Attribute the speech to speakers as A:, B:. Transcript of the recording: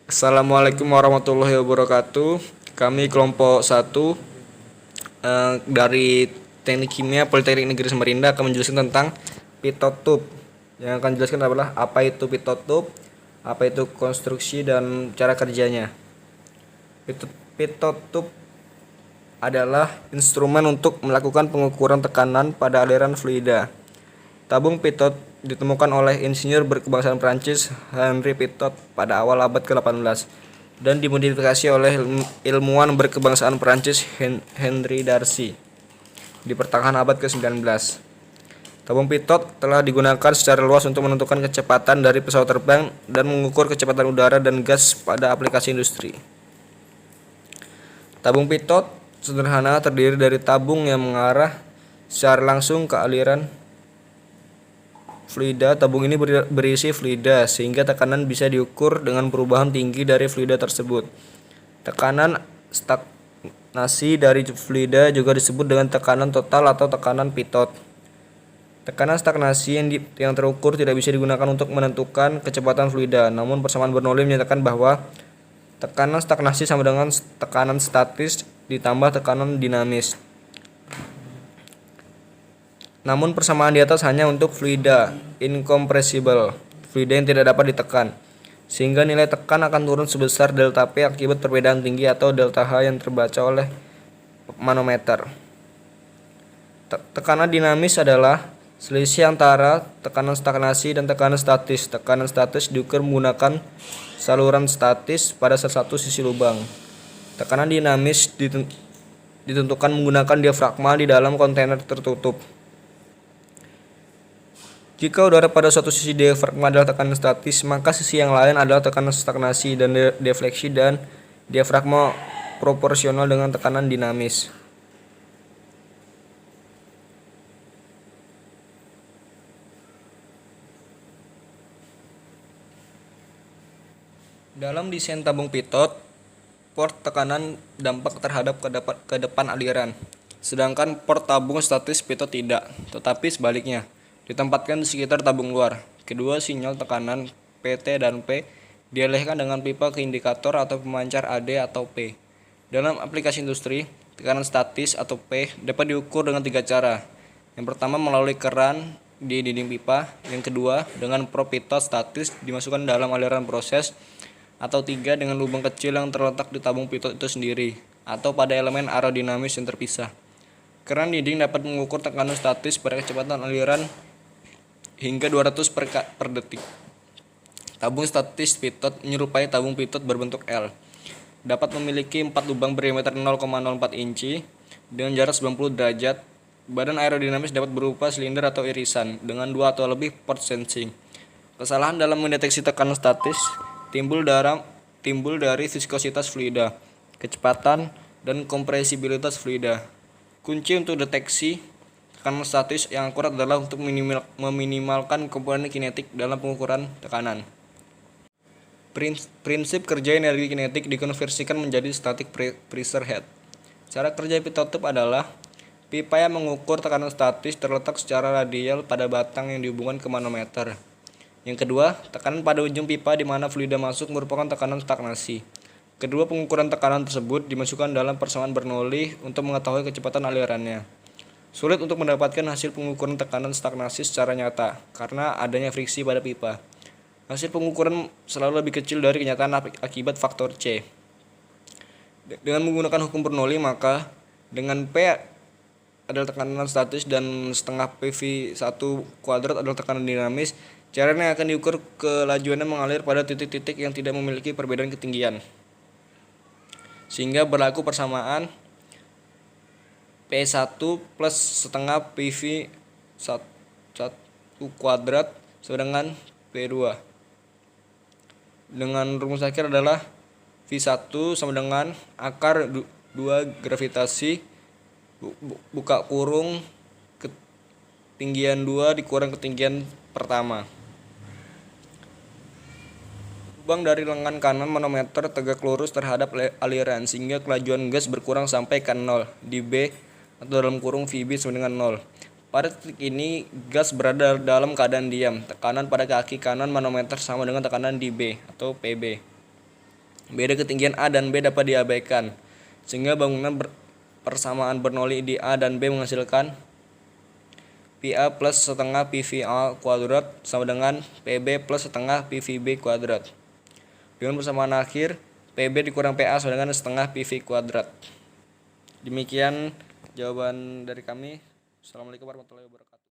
A: Assalamualaikum warahmatullahi wabarakatuh. Kami kelompok 1 dari Teknik Kimia Politeknik Negeri Samarinda akan menjelaskan tentang pitot tube. Yang akan dijelaskan adalah apa itu pitot tube, apa itu konstruksi dan cara kerjanya. Pitot tube adalah instrumen untuk melakukan pengukuran tekanan pada aliran fluida. Tabung pitot ditemukan oleh insinyur berkebangsaan Prancis Henri Pitot pada awal abad ke-18 dan dimodifikasi oleh ilmuwan berkebangsaan Prancis Henri Darcy di pertengahan abad ke-19. Tabung pitot telah digunakan secara luas untuk menentukan kecepatan dari pesawat terbang dan mengukur kecepatan udara dan gas pada aplikasi industri. Tabung pitot sederhana terdiri dari tabung yang mengarah secara langsung ke aliran fluida. Tabung ini berisi fluida sehingga tekanan bisa diukur dengan perubahan tinggi dari fluida tersebut. Tekanan stagnasi dari fluida juga disebut dengan tekanan total atau tekanan pitot. Tekanan stagnasi yang terukur tidak bisa digunakan untuk menentukan kecepatan fluida, namun persamaan Bernoulli menyatakan bahwa tekanan stagnasi sama dengan tekanan statis ditambah tekanan dinamis. Namun persamaan di atas hanya untuk fluida incompressible, fluida yang tidak dapat ditekan, sehingga nilai tekan akan turun sebesar delta P akibat perbedaan tinggi atau delta H yang terbaca oleh manometer. Tekanan dinamis adalah selisih antara tekanan stagnasi dan tekanan statis. Tekanan statis diukur menggunakan saluran statis pada salah satu sisi lubang. Tekanan dinamis ditentukan menggunakan diafragma di dalam kontainer tertutup. Jika udara pada suatu sisi diafragma adalah tekanan statis, maka sisi yang lain adalah tekanan stagnasi dan defleksi, dan diafragma proporsional dengan tekanan dinamis. Dalam desain tabung pitot, port tekanan dampak terhadap ke depan aliran, sedangkan port tabung statis pitot tidak, tetapi sebaliknya ditempatkan di sekitar tabung luar. Kedua sinyal tekanan PT dan P dialihkan dengan pipa ke indikator atau pemancar AD atau P. Dalam aplikasi industri, tekanan statis atau P dapat diukur dengan 3 cara. Yang pertama melalui keran di dinding pipa, yang kedua dengan probe pitot statis dimasukkan dalam aliran proses, atau 3 dengan lubang kecil yang terletak di tabung pitot itu sendiri atau pada elemen aerodinamis yang terpisah. Keran dinding dapat mengukur tekanan statis pada kecepatan aliran hingga 200 per detik. Tabung statis pitot menyerupai tabung pitot berbentuk L. Dapat memiliki 4 lubang berdiameter 0,04 inci dengan jarak 90 derajat. Badan aerodinamis dapat berupa silinder atau irisan dengan 2 atau lebih port sensing. Kesalahan dalam mendeteksi tekanan statis timbul dari viskositas fluida, kecepatan, dan kompresibilitas fluida. Kunci untuk deteksi tekanan statis yang akurat adalah untuk meminimalkan komponen kinetik dalam pengukuran tekanan. Prinsip kerja energi kinetik dikonversikan menjadi static pressure head. Cara kerja pitot tube adalah pipa yang mengukur tekanan statis terletak secara radial pada batang yang dihubungkan ke manometer. Yang kedua, tekanan pada ujung pipa di mana fluida masuk merupakan tekanan stagnasi. Kedua pengukuran tekanan tersebut dimasukkan dalam persamaan Bernoulli untuk mengetahui kecepatan alirannya. Sulit untuk mendapatkan hasil pengukuran tekanan stagnasi secara nyata karena adanya friksi pada pipa. Hasil pengukuran selalu lebih kecil dari kenyataan akibat faktor C. Dengan menggunakan hukum Bernoulli, maka dengan P adalah tekanan statis dan setengah PV1 kuadrat adalah tekanan dinamis, cairan yang akan diukur kelajuannya mengalir pada titik-titik yang tidak memiliki perbedaan ketinggian. Sehingga berlaku persamaan P1 plus setengah PV1 kuadrat sama dengan P2. Dengan rumus akhir adalah V1 sama dengan akar 2 gravitasi buka kurung ketinggian 2 dikurang ketinggian pertama. Lubang dari lengan kanan manometer tegak lurus terhadap aliran sehingga kelajuan gas berkurang sampai ke 0 dB atau dalam kurung VB sama dengan 0. Pada titik ini, gas berada dalam keadaan diam. Tekanan pada kaki kanan manometer sama dengan tekanan di B atau PB. Beda ketinggian A dan B dapat diabaikan, sehingga bangunan persamaan Bernoulli di A dan B menghasilkan PA plus setengah PVA kuadrat sama dengan PB plus setengah PVB kuadrat. Dengan persamaan akhir, PB dikurang PA sama dengan setengah PV kuadrat. Demikian jawaban dari kami. Assalamualaikum warahmatullahi wabarakatuh.